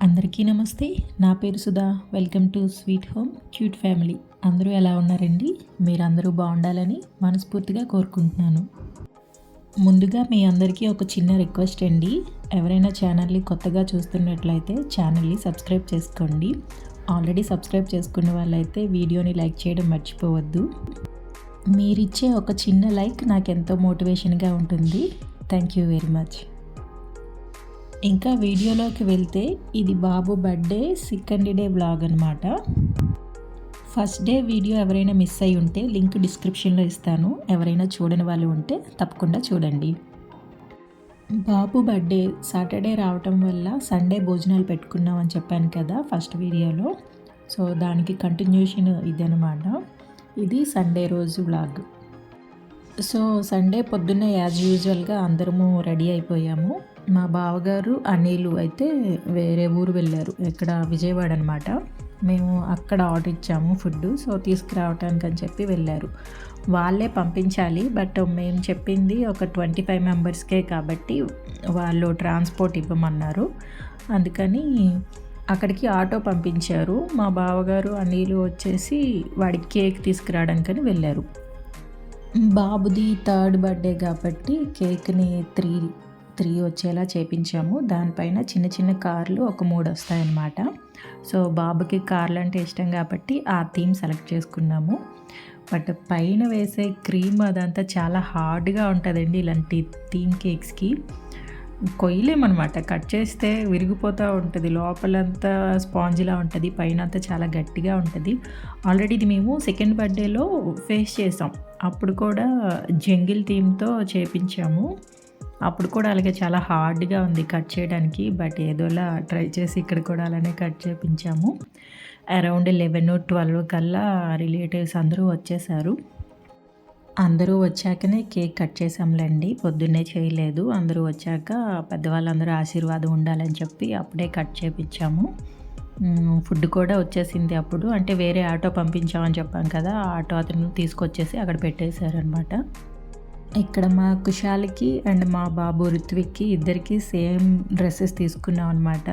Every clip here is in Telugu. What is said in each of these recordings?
అందరికీ నమస్తే. నా పేరు Sudha. Welcome to sweet home cute family. అందరూ ఎలా ఉన్నారండి? మీరందరూ బాగుండాలని మనస్ఫూర్తిగా కోరుకుంటున్నాను. ముందుగా మీ అందరికీ ఒక చిన్న రిక్వెస్ట్ అండి. ఎవరైనా ఛానల్ని కొత్తగా చూస్తున్నట్లయితే ఛానల్ని సబ్స్క్రైబ్ చేసుకోండి. ఆల్రెడీ సబ్స్క్రైబ్ చేసుకున్న వాళ్ళైతే వీడియోని లైక్ చేయడం మర్చిపోవద్దు. మీరిచ్చే ఒక చిన్న లైక్ నాకెంతో మోటివేషన్గా ఉంటుంది. Thank you very much. ఇంకా వీడియోలోకి వెళ్తే ఇది బాబు బర్త్డే సెకండ్ డే వ్లాగ్ అనమాట. ఫస్ట్ డే వీడియో ఎవరైనా మిస్ అయి ఉంటే లింక్ డిస్క్రిప్షన్లో ఇస్తాను. ఎవరైనా చూడని వాళ్ళు ఉంటే తప్పకుండా చూడండి. బాబు బర్త్డే సాటర్డే రావటం వల్ల సండే భోజనాలు పెట్టుకున్నాం అని చెప్పాను కదా ఫస్ట్ వీడియోలో. సో దానికి కంటిన్యూషన్ ఇదనమాట. ఇది సండే రోజు వ్లాగ్. సో సండే పొద్దున్నే యాజ్ యూజువల్గా అందరము రెడీ అయిపోయాము. మా బావగారు అనిలు అయితే వేరే ఊరు వెళ్ళారు, ఇక్కడ విజయవాడ అనమాట. మేము అక్కడ ఆర్డర్ ఇచ్చాము ఫుడ్. సో తీసుకురావటానికి అని చెప్పి వెళ్ళారు. వాళ్ళే పంపించాలి, బట్ మేము చెప్పింది ఒక 25 మెంబర్స్కే కాబట్టి వాళ్ళు ట్రాన్స్పోర్ట్ ఇవ్వమన్నారు. అందుకని అక్కడికి ఆటో పంపించారు. మా బావగారు అనిలు వచ్చేసి వాడికి కేక్ తీసుకురావడానికని వెళ్ళారు. బాబుది థర్డ్ బర్త్డే కాబట్టి కేక్ని త్రీ వచ్చేలా చేపించాము. దానిపైన చిన్న చిన్న కార్లు ఒక 3 వస్తాయన్నమాట. సో బాబుకి కార్లు అంటే ఇష్టం కాబట్టి ఆ థీమ్ సెలెక్ట్ చేసుకున్నాము. బట్ పైన వేసే క్రీమ్ అదంతా చాలా హార్డ్గా ఉంటుందండి. ఇలాంటి థీమ్ కేక్స్కి కొయ్యలేమన్నమాట. కట్ చేస్తే విరిగిపోతూ ఉంటుంది. లోపలంతా స్పాంజ్లా ఉంటుంది, పైన అంతా చాలా గట్టిగా ఉంటుంది. ఆల్రెడీ ఇది మేము సెకండ్ బర్త్డేలో ఫేస్ చేసాం. అప్పుడు కూడా జంగిల్ థీమ్తో చేపించాము. అప్పుడు కూడా అలాగే చాలా హార్డ్గా ఉంది కట్ చేయడానికి. బట్ ఏదోలా ట్రై చేసి ఇక్కడ కూడా అలానే కట్ చేయించాము. అరౌండ్ 11-12 కల్లా రిలేటివ్స్ అందరూ వచ్చేసారు. అందరూ వచ్చాకనే కేక్ కట్ చేసాంలేండి, పొద్దున్నే చేయలేదు. అందరూ వచ్చాక పెద్దవాళ్ళందరూ ఆశీర్వాదం ఉండాలని చెప్పి అప్పుడే కట్ చేయించాము. ఫుడ్ కూడా వచ్చేసింది అప్పుడు. అంటే వేరే ఆటో పంపించామని చెప్పాం కదా, ఆ ఆటో అతను తీసుకొచ్చేసి అక్కడ పెట్టేశారనమాట. ఇక్కడ మా కుషాల్కి అండ్ మా బాబు ఋత్విక్కి ఇద్దరికి సేమ్ డ్రెస్సెస్ తీసుకున్నాం అనమాట.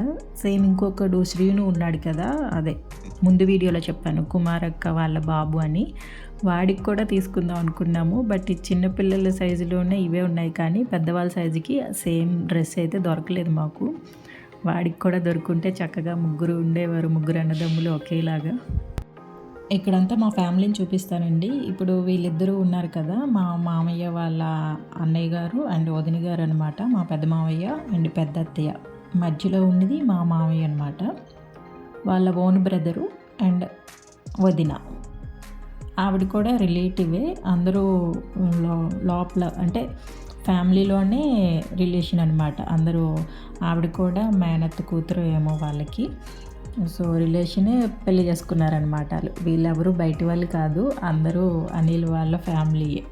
సేమ్ ఇంకొకడు శ్రీను ఉన్నాడు కదా, అదే ముందు వీడియోలో చెప్పాను కుమారక్క వాళ్ళ బాబు అని, వాడికి కూడా తీసుకుందాం అనుకున్నాము. బట్ ఈ చిన్నపిల్లల సైజులోనే ఇవే ఉన్నాయి, కానీ పెద్దవాళ్ళ సైజుకి సేమ్ డ్రెస్ అయితే దొరకలేదు మాకు. వాడికి కూడా దొరుకుంటే చక్కగా ముగ్గురు ఉండేవారు, ముగ్గురు అన్నదమ్ములు ఒకేలాగా. ఇక్కడంతా మా ఫ్యామిలీని చూపిస్తానండి. ఇప్పుడు వీళ్ళిద్దరూ ఉన్నారు కదా, మా మామయ్య వాళ్ళ అన్నయ్య గారు అండ్ వదిన గారు అనమాట. మా పెద్ద మామయ్య అండ్ పెద్ద అత్తయ్య. మధ్యలో ఉన్నది మా మామయ్య అనమాట, వాళ్ళ ఓన్ బ్రదరు అండ్ వదిన. ఆవిడ కూడా రిలేటివే. అందరూ లోపల అంటే ఫ్యామిలీలోనే రిలేషన్ అనమాట అందరూ. ఆవిడ కూడా మేనత్త కూతురు ఏమో వాళ్ళకి. సో రిలేషనే పెళ్లి చేసుకున్నారనమాట. వీళ్ళెవరు బయట వాళ్ళు కాదు, అందరూ అనిల్ వాళ్ళ ఫ్యామిలీయే.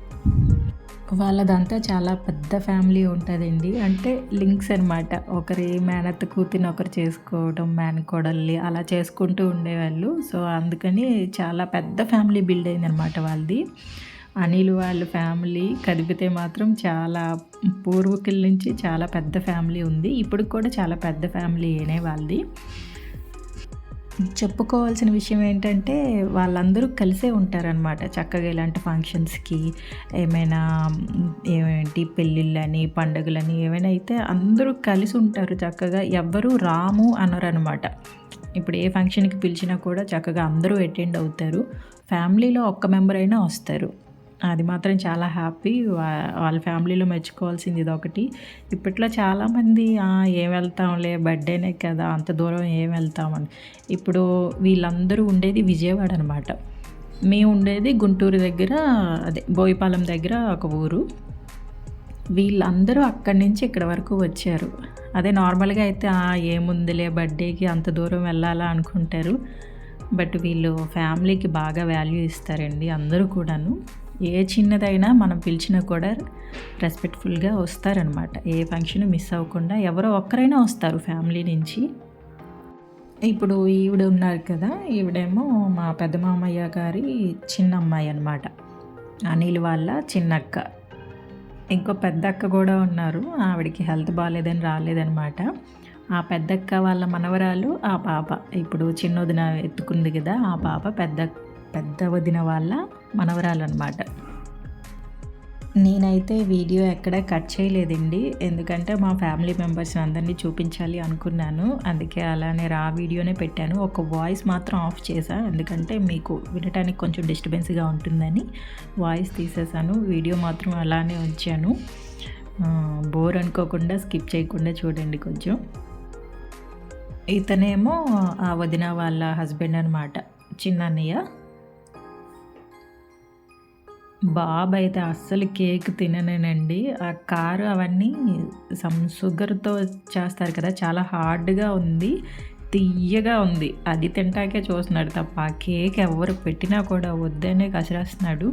వాళ్ళదంతా చాలా పెద్ద ఫ్యామిలీ ఉంటుందండి. అంటే లింక్స్ అనమాట. ఒకరి మేనత్త కూతురిని ఒకరు చేసుకోవడం, మేనకోడల్ని అలా చేసుకుంటూ ఉండేవాళ్ళు. సో అందుకని చాలా పెద్ద ఫ్యామిలీ బిల్డ్ అయిందనమాట వాళ్ళది. అనిల్ వాళ్ళ ఫ్యామిలీ కదిపితే మాత్రం చాలా పూర్వీకుల నుంచి చాలా పెద్ద ఫ్యామిలీ ఉంది. ఇప్పుడు కూడా చాలా పెద్ద ఫ్యామిలీ అయినే వాళ్ళది. చెప్పుకోవాల్సిన విషయం ఏంటంటే వాళ్ళందరూ కలిసే ఉంటారనమాట. చక్కగా ఇలాంటి ఫంక్షన్స్కి ఏమైనా పెళ్ళిళ్ళని పండుగలని ఏమైనా అయితే అందరూ కలిసి ఉంటారు చక్కగా. ఎవ్వరూ రాము అనరనమాట. ఇప్పుడు ఏ ఫంక్షన్కి పిలిచినా కూడా చక్కగా అందరూ అటెండ్ అవుతారు. ఫ్యామిలీలో ఒక్క మెంబర్ అయినా వస్తారు. అది మాత్రం చాలా హ్యాపీ. వాళ్ళ ఫ్యామిలీలో మెచ్చుకోవాల్సింది ఇదొకటి. ఇప్పట్లో చాలామంది ఏం వెళ్తాంలే, బర్త్డేనే కదా, అంత దూరం ఏం వెళ్తామని. ఇప్పుడు వీళ్ళందరూ ఉండేది విజయవాడ అనమాట. మేము ఉండేది గుంటూరు దగ్గర, అదే బోయిపాలెం దగ్గర ఒక ఊరు. వీళ్ళందరూ అక్కడి నుంచి ఇక్కడ వరకు వచ్చారు. అదే నార్మల్గా అయితే ఏముందిలే బర్త్డేకి అంత దూరం వెళ్ళాలా అనుకుంటారు. బట్ వీళ్ళు ఫ్యామిలీకి బాగా వాల్యూ ఇస్తారండి అందరూ కూడాను. ఏ చిన్నదైనా మనం పిలిచినా కూడా రెస్పెక్ట్ఫుల్గా వస్తారనమాట. ఏ ఫంక్షన్ మిస్ అవ్వకుండా ఎవరో ఒక్కరైనా వస్తారు ఫ్యామిలీ నుంచి. ఇప్పుడు ఈవిడ ఉన్నారు కదా, ఈవిడేమో మా పెద్ద మామయ్య గారి చిన్న అమ్మాయి అనమాట, అనిల్ వాళ్ళ చిన్నక్క. ఇంకో పెద్ద అక్క కూడా ఉన్నారు, ఆవిడకి హెల్త్ బాగాలేదని రాలేదనమాట. ఆ పెద్దక్క వాళ్ళ మనవరాలు ఆ పాప, ఇప్పుడు చిన్నొదిన ఎత్తుకుంది కదా ఆ పాప పెద్ద వదిన వాళ్ళ మనవరాలు అనమాట. నేనైతే వీడియో ఎక్కడ కట్ చేయలేదండి, ఎందుకంటే మా ఫ్యామిలీ మెంబర్స్ని అందరినీ చూపించాలి అనుకున్నాను. అందుకే అలానే రా వీడియోనే పెట్టాను. ఒక వాయిస్ మాత్రం ఆఫ్ చేశా, ఎందుకంటే మీకు వినటానికి కొంచెం డిస్టర్బెన్స్గా ఉంటుందని వాయిస్ తీసేసాను. వీడియో మాత్రం అలానే ఉంచాను. బోర్ అనుకోకుండా స్కిప్ చేయకుండా చూడండి కొంచెం. ఇతనేమో ఆ వదిన వాళ్ళ హస్బెండ్ అనమాట, చిన్నన్నయ్య. బాబు అయితే అస్సలు కేక్ తిననేనండి. ఆ కారు అవన్నీ షుగర్‌తో చేస్తారు కదా, చాలా హార్డ్‌గా ఉంది, తియ్యగా ఉంది. అది తింటాకే చూస్తున్నాడు తప్ప ఆ కేక్ ఎవరు పెట్టినా కూడా వద్దనే కసిరేస్తున్నాడు.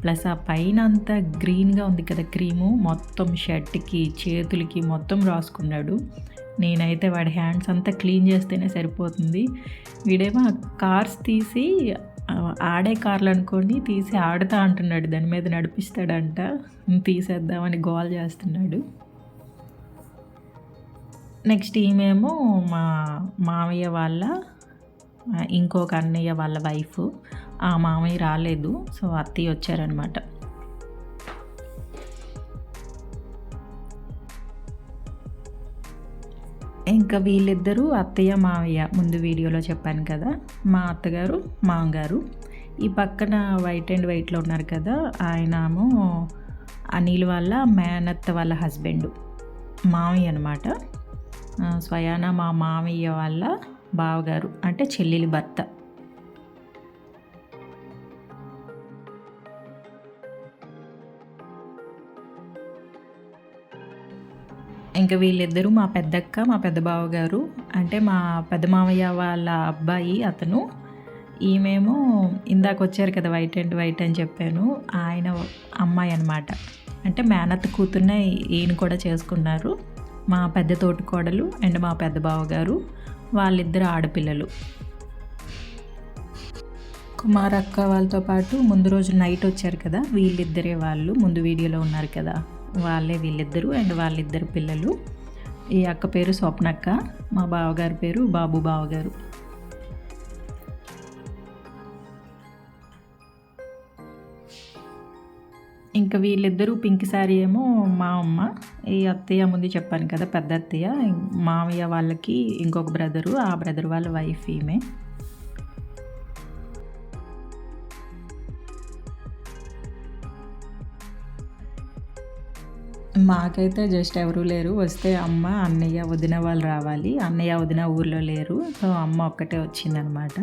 ప్లస్ ఆ పైన అంతా గ్రీన్‌గా ఉంది కదా క్రీము, మొత్తం షర్ట్‌కి చేతులకి మొత్తం రాసుకున్నాడు. నేనైతే వాడి హ్యాండ్స్ అంతా క్లీన్ చేస్తేనే సరిపోతుంది. వీడేమో కార్స్ తీసి ఆడే కార్లు అనుకోని తీసి ఆడుతా అంటున్నాడు, దాని మీద నడిపిస్తాడంట, తీసేద్దామని గోల చేస్తున్నాడు. నెక్స్ట్ ఈమెమో మా మామయ్య వాళ్ళ ఇంకొక అన్నయ్య వాళ్ళ వైఫ్. ఆ మామయ్య రాలేదు, సో అత్తయ్య వచ్చారనమాట. ఇంకా వీళ్ళిద్దరూ అత్తయ్య మావయ్య, ముందు వీడియోలో చెప్పాను కదా, మా అత్తగారు మామగారు. ఈ పక్కన వైట్ అండ్ వైట్లో ఉన్నారు కదా, ఆయనేమో అనిల్ వాళ్ళ మేనత్త వాళ్ళ హస్బెండ్, మామయ్య అనమాట. స్వయాన మా మామయ్య వాళ్ళ బావగారు, అంటే చెల్లెలి భర్త. ఇంకా వీళ్ళిద్దరూ మా పెద్దక్క, మా పెద్ద బావగారు, అంటే మా పెద్ద మామయ్య వాళ్ళ అబ్బాయి అతను. ఈమెమో ఇందాక వచ్చారు కదా వైట్ అండ్ వైట్ అని చెప్పాను, ఆయన అమ్మాయి అనమాట. అంటే మేనత్త కూతుర్నే ఈయన కూడా చేసుకున్నారు. మా పెద్ద తోటికోడలు అండ్ మా పెద్ద బావగారు, వాళ్ళిద్దరు ఆడపిల్లలు. కుమారక్క వాళ్ళతో పాటు ముందు రోజు నైట్ వచ్చారు కదా, వీళ్ళిద్దరే వాళ్ళు ముందు వీడియోలో ఉన్నారు కదా, వాళ్ళే వీళ్ళిద్దరూ అండ్ వాళ్ళిద్దరు పిల్లలు. ఈ అక్క పేరు స్వప్నక్క, మా బావగారి పేరు బాబు బావగారు. ఇంకా వీళ్ళిద్దరూ పింక్ శారీ ఏమో మా అమ్మ. ఈ అత్తయ్య ముందు చెప్పాను కదా పెద్ద అత్తయ్య, మామయ్య వాళ్ళకి ఇంకొక బ్రదరు, ఆ బ్రదర్ వాళ్ళ వైఫ్ ఈమె. మాకైతే జస్ట్ ఎవరూ లేరు, వస్తే అమ్మ అన్నయ్య వదిన వాళ్ళు రావాలి. అన్నయ్య వదిన ఊర్లో లేరు, సో అమ్మ ఒక్కటే వచ్చిందనమాట.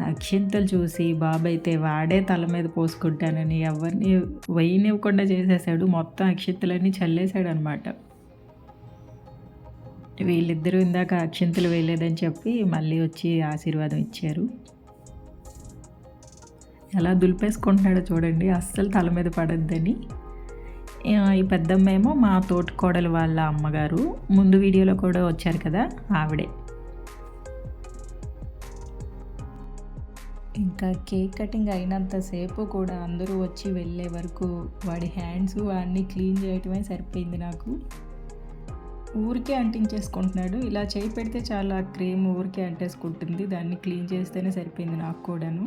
అక్షింతలు చూసి బాబు అయితే వాడే తల మీద పోసుకుంటానని ఎవరిని వేయనివ్వకుండా చేసేసాడు, మొత్తం అక్షింతలన్నీ చల్లేసాడు అనమాట. వీళ్ళిద్దరూ ఇందాక అక్షింతలు వేయలేదని చెప్పి మళ్ళీ వచ్చి ఆశీర్వాదం ఇచ్చారు. ఎలా దులిపేసుకుంటున్నాడో చూడండి, అస్సలు తల మీద పడద్దని. ఈ పెద్దమ్మేమో మా తోటికోడలు వాళ్ళ అమ్మగారు, ముందు వీడియోలో కూడా వచ్చారు కదా ఆవిడే. ఇంకా కేక్ కటింగ్ అయినంతసేపు కూడా అందరూ వచ్చి వెళ్ళే వరకు వాడి హ్యాండ్స్ అన్నీ క్లీన్ చేయటమే సరిపోయింది నాకు. ఊరికే అంటించేసుకుంటున్నాడు, ఇలా చేయి పెడితే చాలా క్రీమ్ ఊరికే అంటేసుకుంటుంది, దాన్ని క్లీన్ చేస్తేనే సరిపోయింది నాకు కూడాను.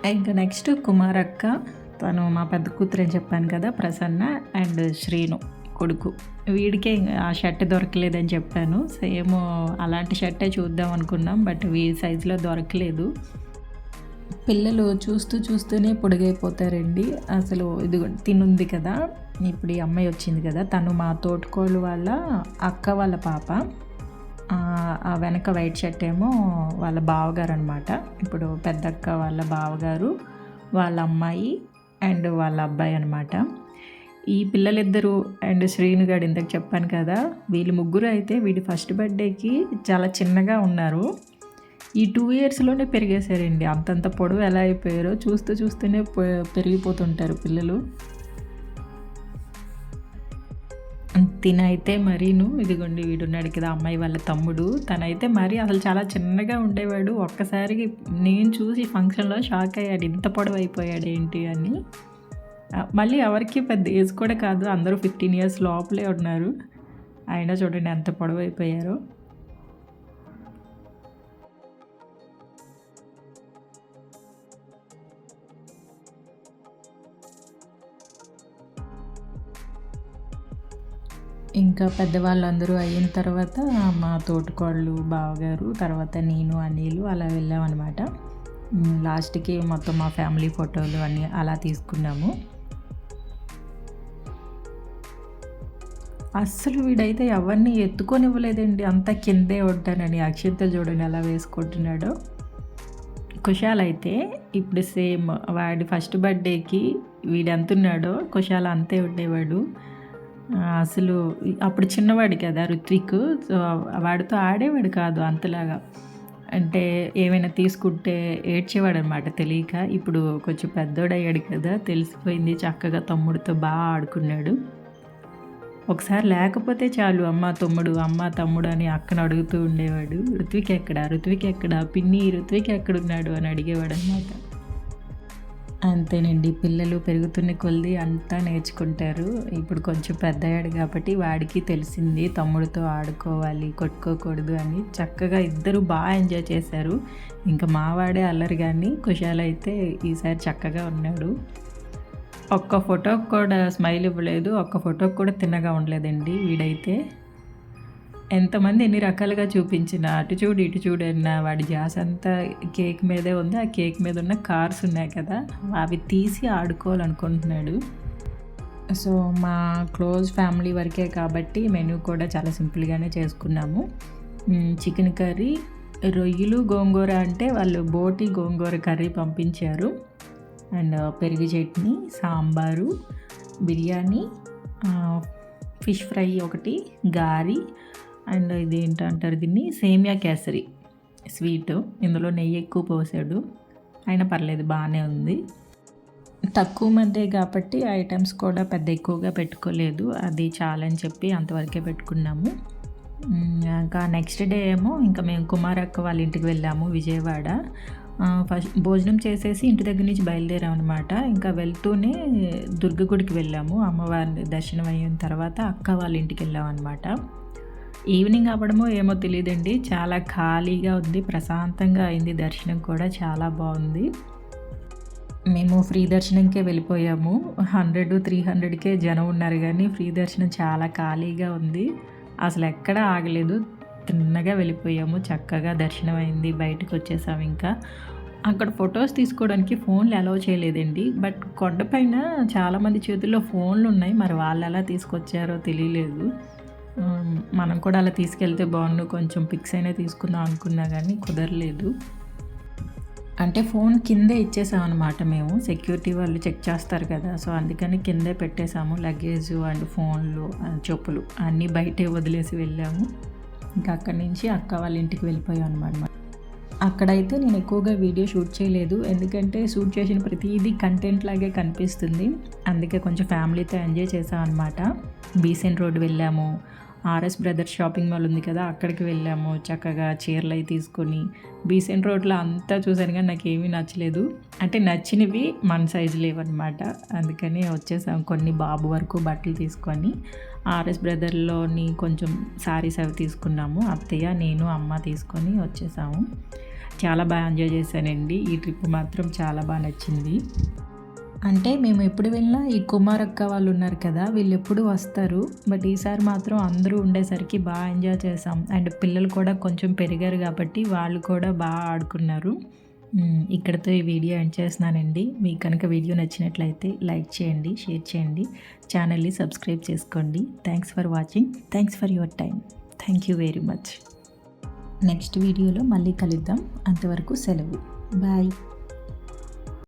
ఇంకా నెక్స్ట్ కుమారక్క, తను మా పెద్ద కూతురు అని చెప్పాను కదా, ప్రసన్న అండ్ శ్రీను కొడుకు. వీడికే ఆ షర్ట్ దొరకలేదని చెప్పాను, సేమ్ అలాంటి షర్టే చూద్దాం అనుకున్నాం, బట్ వీడి సైజులో దొరకలేదు. పిల్లలు చూస్తూనే పొడిగైపోతారండి అసలు. ఇది తినుంది కదా, ఇప్పుడు ఈ అమ్మాయి వచ్చింది కదా, తను మా తోటికోళ్ళు వాళ్ళ అక్క వాళ్ళ పాప. ఆ వెనక వైట్ షర్ట్ ఏమో వాళ్ళ బావగారు అనమాట. ఇప్పుడు పెద్దక్క వాళ్ళ బావగారు, వాళ్ళ అమ్మాయి అండ్ వాళ్ళ అబ్బాయి అనమాట. ఈ పిల్లలిద్దరూ అండ్ శ్రీనుగాడు ఇందాక చెప్పాను కదా, వీళ్ళు ముగ్గురు అయితే వీడి ఫస్ట్ బర్త్డేకి చాలా చిన్నగా ఉన్నారు. ఈ 2 ఇయర్స్లోనే పెరిగేశారండి, అంతంత పొడవు ఎలా అయిపోయారో చూస్తూనే పెరిగిపోతుంటారు పిల్లలు. తినైతే మరీను ఇదిగోండి వీడున్నాడు కదా అమ్మాయి వాళ్ళ తమ్ముడు. తనైతే మరీ అసలు చాలా చిన్నగా ఉండేవాడు. ఒక్కసారికి నేను చూసి ఫంక్షన్‌లో షాక్ అయ్యాడు. ఇంత పొడవైపోయాడేంటి అని. మళ్ళీ ఎవరికీ పెద్ద ఏజ్ కూడా కాదు. అందరూ 15 ఇయర్స్ లోపలే ఉన్నారు. అయినా చూడండి ఎంత పొడవైపోయారో. ఇంకా పెద్దవాళ్ళందరూ అయిన తర్వాత మా తోటికోడలు, బావగారు, తర్వాత నేను, అనిలు అలా వెళ్ళామనమాట. లాస్ట్‌కి మొత్తం మా ఫ్యామిలీ ఫోటోలు అన్నీ అలా తీసుకున్నాము. అస్సలు వీడైతే ఎవరిని ఎత్తుకొనివ్వలేదండి. అంతా కిందే ఉంటానని. అక్షింతలు చూడండి ఎలా వేసుకుంటున్నాడో. కుషాల్ అయితే ఇప్పుడు సేమ్ వాడి ఫస్ట్ బర్త్‌డేకి వీడెంతున్నాడో కుషాల్ అంతే ఉండేవాడు. అసలు అప్పుడు చిన్నవాడు కదా రుత్విక్. సో, వాడితో ఆడేవాడు కాదు అంతలాగా. అంటే ఏమైనా తీసుకుంటే ఏడ్చేవాడనమాట తెలియక. ఇప్పుడు కొంచెం పెద్దోడయ్యాడు కదా తెలిసిపోయింది. చక్కగా తమ్ముడితో ఆడుకున్నాడు. ఒకసారి లేకపోతే చాలు అమ్మ, తమ్ముడు, అమ్మ, తమ్ముడు అని అక్కను అడుగుతూ ఉండేవాడు. రుత్విక్ ఎక్కడా? రుత్విక్ ఎక్కడా? పిన్ని రుత్విక్ ఎక్కడున్నాడు అని అడిగేవాడనమాట. అంతేనండి. పిల్లలు పెరుగుతున్న కొద్దీ అంతా నేర్చుకుంటారు. ఇప్పుడు కొంచెం పెద్దయ్యాడు కాబట్టి వాడికి తెలిసింది తమ్ముడితో ఆడుకోవాలి, కొట్టుకోకూడదు అని. చక్కగా ఇద్దరు ఎంజాయ్ చేశారు. ఇంకా మావాడే అల్లరి గాని కుషాల్ అయితే ఈసారి చక్కగా ఉన్నాడు. ఒక్క ఫోటోకి కూడా స్మైల్ ఇవ్వలేదు. ఒక్క ఫోటోకి కూడా తిన్నగా ఉండలేదండి వీడైతే. ఎంతమంది ఎన్ని రకాలుగా చూపించినా అటు చూడు ఇటు చూడు అన్న వాడి ధ్యాస అంతా కేక్ మీదే ఉంది. ఆ కేక్ మీద ఉన్న కార్స్ ఉన్నాయి కదా అవి తీసి ఆడుకోవాలనుకుంటున్నాడు. సో మా క్లోజ్ ఫ్యామిలీ వరకే కాబట్టి మెనూ కూడా చాలా సింపుల్గానే చేసుకున్నాము. చికెన్ కర్రీ, రొయ్యలు, గోంగూర అంటే వాళ్ళు బోటి గోంగూర కర్రీ పంపించారు. అండ్ పెరుగు చట్నీ, సాంబారు, బిర్యానీ, ఫిష్ ఫ్రై ఒకటి, గారి, అండ్ ఇదేంటంటారు దీన్ని సేమియా కేసరి స్వీటు. ఇందులో నెయ్యి ఎక్కువ పోసాడు. అయినా పర్లేదు బాగానే ఉంది. తక్కువ మందే కాబట్టి ఐటమ్స్ కూడా పెద్ద ఎక్కువగా పెట్టుకోలేదు. అది చాలని చెప్పి అంతవరకే పెట్టుకున్నాము. ఇంకా నెక్స్ట్ డే ఏమో ఇంకా మేము కుమారక్క వాళ్ళ ఇంటికి వెళ్ళాము విజయవాడ. ఫస్ట్ భోజనం చేసేసి ఇంటి దగ్గర నుంచి బయలుదేరామన్నమాట. ఇంకా వెళ్తూనే దుర్గ గుడికి వెళ్ళాము. అమ్మవారిని దర్శనం అయిన తర్వాత అక్క వాళ్ళ ఇంటికి వెళ్ళామన్నమాట. ఈవినింగ్ అవ్వడమో ఏమో తెలియదండి, చాలా ఖాళీగా ఉంది, ప్రశాంతంగా అయింది. దర్శనం కూడా చాలా బాగుంది. మేము ఫ్రీ దర్శనంకే వెళ్ళిపోయాము. 100-300కే జనం ఉన్నారు కానీ ఫ్రీ దర్శనం చాలా ఖాళీగా ఉంది. అసలు ఎక్కడ ఆగలేదు. తిన్నగా వెళ్ళిపోయాము. చక్కగా దర్శనం అయింది. బయటకు వచ్చేసాము. ఇంకా అక్కడ ఫొటోస్ తీసుకోవడానికి ఫోన్లు అలౌ చేయలేదండి. బట్ కొండపైన చాలామంది చేతుల్లో ఫోన్లు ఉన్నాయి. మరి వాళ్ళు ఎలా తీసుకొచ్చారో తెలియలేదు. మనం కూడా అలా తీసుకెళ్తే బాగుండు, కొంచెం పిక్స్ అయినా తీసుకుందాం అనుకున్నా కానీ కుదరలేదు. అంటే ఫోన్ కిందే ఇచ్చేసాం అనమాట మేము. సెక్యూరిటీ వాళ్ళు చెక్ చేస్తారు కదా, సో అందుకని కిందే పెట్టేసాము. లగేజ్ అండ్ ఫోన్లు, చెప్పులు అన్నీ బయటే వదిలేసి వెళ్ళాము. ఇంకా అక్కడి నుంచి అక్క వాళ్ళ ఇంటికి వెళ్ళిపోయాం అనమాట. అక్కడైతే నేను ఎక్కువగా వీడియో షూట్ చేయలేదు, ఎందుకంటే షూట్ చేసిన ప్రతిదీ కంటెంట్ లాగే కనిపిస్తుంది. అందుకే కొంచెం ఫ్యామిలీతో ఎంజాయ్ చేసాం అనమాట. బీసెంట్ రోడ్ వెళ్ళాము. ఆర్ఎస్ బ్రదర్స్ షాపింగ్ మాల్ ఉంది కదా, అక్కడికి వెళ్ళాము. చక్కగా చీరలు అవి తీసుకొని బీసెంట్ రోడ్లో అంతా చూసాను కానీ నాకు ఏమీ నచ్చలేదు. అంటే నచ్చినవి మన సైజు లేవన్నమాట. అందుకని వచ్చేసాము. కొన్ని బాబు వరకు బట్టలు తీసుకొని ఆర్ఎస్ బ్రదర్లోని కొంచెం శారీస్ అవి తీసుకున్నాము. అత్తయ్య, నేను, అమ్మ తీసుకొని వచ్చేసాము. చాలా బాగా ఎంజాయ్ చేశానండి. ఈ ట్రిప్ మాత్రం చాలా బాగా నచ్చింది. అంటే మేము ఎప్పుడు వెళ్ళినా ఈ కుమారక్క వాళ్ళు ఉన్నారు కదా, వీళ్ళు ఎప్పుడు వస్తారు. బట్ ఈసారి మాత్రం అందరూ ఉండేసరికి బాగా ఎంజాయ్ చేసాం. అండ్ పిల్లలు కూడా కొంచెం పెరిగారు కాబట్టి వాళ్ళు కూడా బాగా ఆడుకున్నారు. ఇక్కడితో ఈ వీడియో ఎండ్ చేస్తున్నానండి. మీకు కనుక వీడియో నచ్చినట్లయితే లైక్ చేయండి, షేర్ చేయండి, ఛానల్ని సబ్స్క్రైబ్ చేసుకోండి. Thanks for watching. Thanks for your time. Thank you very much. Next వీడియోలో మళ్ళీ కలుద్దాం. అంతవరకు సెలవు. బాయ్.